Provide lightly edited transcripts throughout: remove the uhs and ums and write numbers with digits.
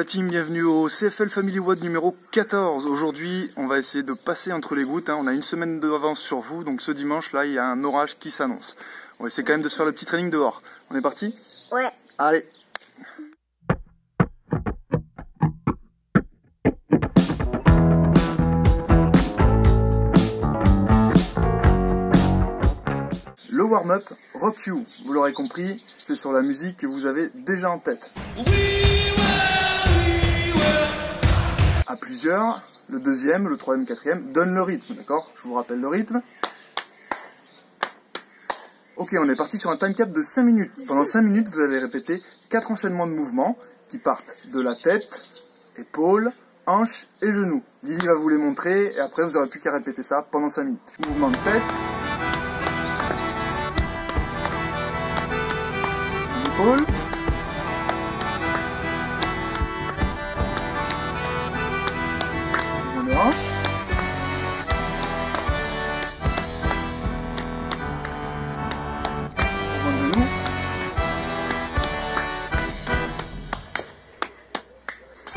team, bienvenue au CFL Family WOD numéro 14. Aujourd'hui, on va essayer de passer entre les gouttes. On a une semaine d'avance sur vous, donc ce dimanche, là, il y a un orage qui s'annonce. On va essayer quand même de se faire le petit training dehors. On est parti? Ouais. Allez. Le warm-up Rock You, vous l'aurez compris, c'est sur la musique que vous avez déjà en tête. À plusieurs, le deuxième, le troisième, le quatrième donne le rythme, d'accord? Je vous rappelle le rythme. Ok, on est parti sur un time cap de 5 minutes. Pendant 5 minutes, vous allez répéter 4 enchaînements de mouvements qui partent de la tête, épaules, hanches et genoux. Lily va vous les montrer et après vous n'aurez plus qu'à répéter ça pendant 5 minutes. Mouvement de tête, épaules, mouvement de hanches, mouvement de genoux,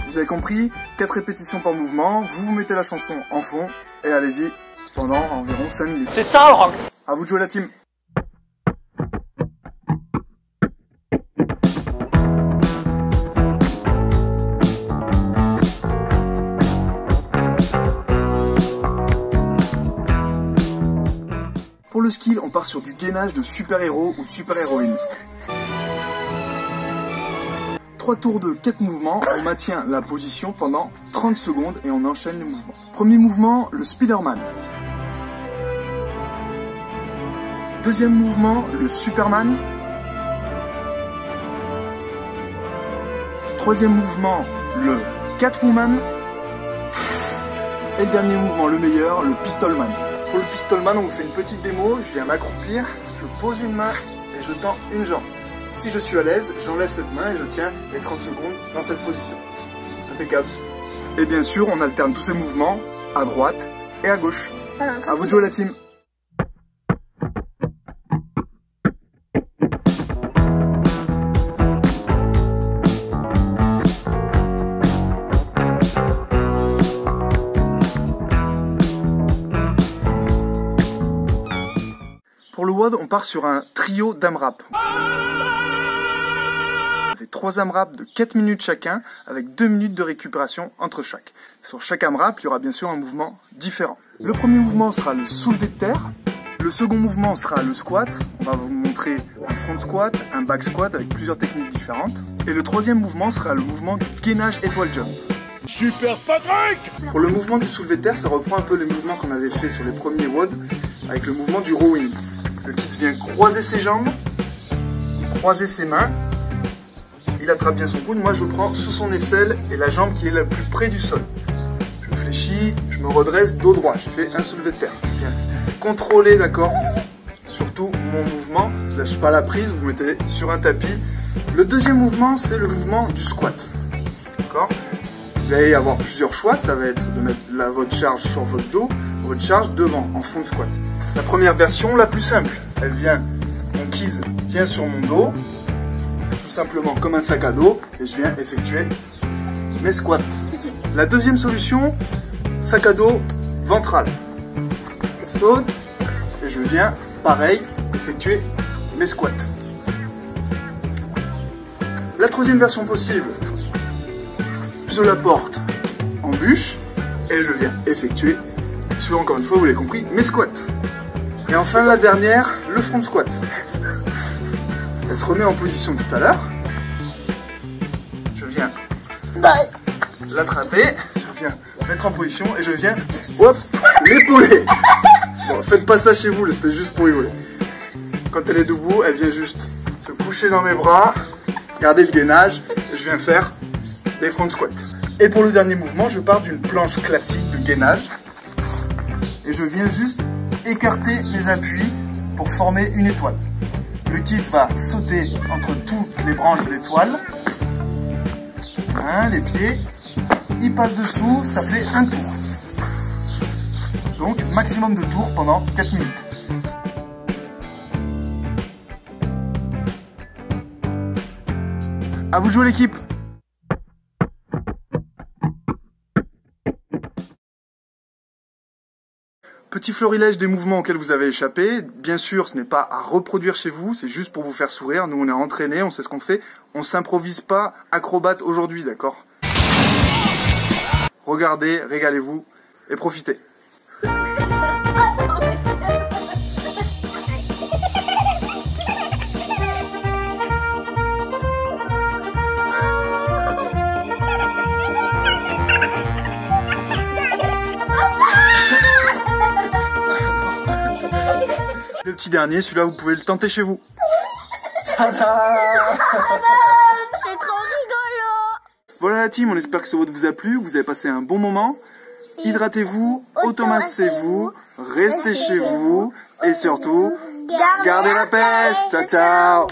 vous avez compris, 4 répétitions par mouvement, vous mettez la chanson en fond et allez-y pendant environ 5 minutes. C'est ça le rock. À vous de jouer la team. Pour le skill, on part sur du gainage de super-héros ou de super-héroïne. 3 tours de 4 mouvements, on maintient la position pendant 30 secondes et on enchaîne les mouvements. Premier mouvement, le Spider-Man. Deuxième mouvement, le Superman. Troisième mouvement, le Catwoman. Et le dernier mouvement, le meilleur, le Pistolman. Pour le Pistolman, on vous fait une petite démo, je viens m'accroupir, je pose une main et je tends une jambe. Si je suis à l'aise, j'enlève cette main et je tiens les 30 secondes dans cette position. Impeccable. Et bien sûr, on alterne tous ces mouvements à droite et à gauche. À vous de jouer la team. Pour le WOD, on part sur un trio d'AMRAP. Vous avez 3 AMRAP de 4 minutes chacun, avec 2 minutes de récupération entre chaque. Sur chaque AMRAP, il y aura bien sûr un mouvement différent. Le premier mouvement sera le soulevé de terre. Le second mouvement sera le squat. On va vous montrer un front squat, un back squat avec plusieurs techniques différentes. Et le troisième mouvement sera le mouvement du gainage étoile jump. Super Patrick. Pour le mouvement du soulevé de terre, ça reprend un peu les mouvements qu'on avait fait sur les premiers WOD, avec le mouvement du rowing. Le kid vient croiser ses jambes, croiser ses mains, il attrape bien son coude, moi je prends sous son aisselle et la jambe qui est la plus près du sol. Je fléchis, je me redresse, dos droit, j'ai fait un soulevé de terre. Bien. Contrôlez, d'accord, surtout mon mouvement, je ne lâche pas la prise, vous mettez sur un tapis. Le deuxième mouvement, c'est le mouvement du squat, d'accord. Vous allez avoir plusieurs choix, ça va être de mettre votre charge sur votre dos, votre charge devant, en fond de squat. La première version, la plus simple, elle vient, mon kid vient sur mon dos, tout simplement comme un sac à dos, et je viens effectuer mes squats. La deuxième solution, sac à dos ventral. Saute, et je viens, pareil, effectuer mes squats. La troisième version possible, je la porte en bûche, et je viens effectuer, encore une fois, vous l'avez compris, mes squats. Et enfin la dernière, le front squat. Elle se remet en position tout à l'heure. Je viens l'attraper, je viens mettre en position et je viens, hop, l'épauler. Bon, faites pas ça chez vous, c'était juste pour rigoler. Quand elle est debout, elle vient juste se coucher dans mes bras, garder le gainage, et je viens faire des front squats. Et pour le dernier mouvement, je pars d'une planche classique de gainage et je viens juste écarter mes appuis pour former une étoile. Le kit va sauter entre toutes les branches de l'étoile. Les pieds, il passe dessous, ça fait un tour. Donc maximum de tours pendant 4 minutes. À vous de jouer l'équipe. Petit florilège des mouvements auxquels vous avez échappé. Bien sûr, ce n'est pas à reproduire chez vous, c'est juste pour vous faire sourire. Nous, on est entraînés, on sait ce qu'on fait. On s'improvise pas acrobate aujourd'hui, d'accord? Regardez, régalez-vous et profitez. Le petit dernier, celui-là, vous pouvez le tenter chez vous. Tada! C'est trop rigolo! Voilà la team, on espère que ce WOD vous a plu, vous avez passé un bon moment. Hydratez-vous, automassez-vous, restez chez vous et surtout, gardez la pêche. Ciao, ciao!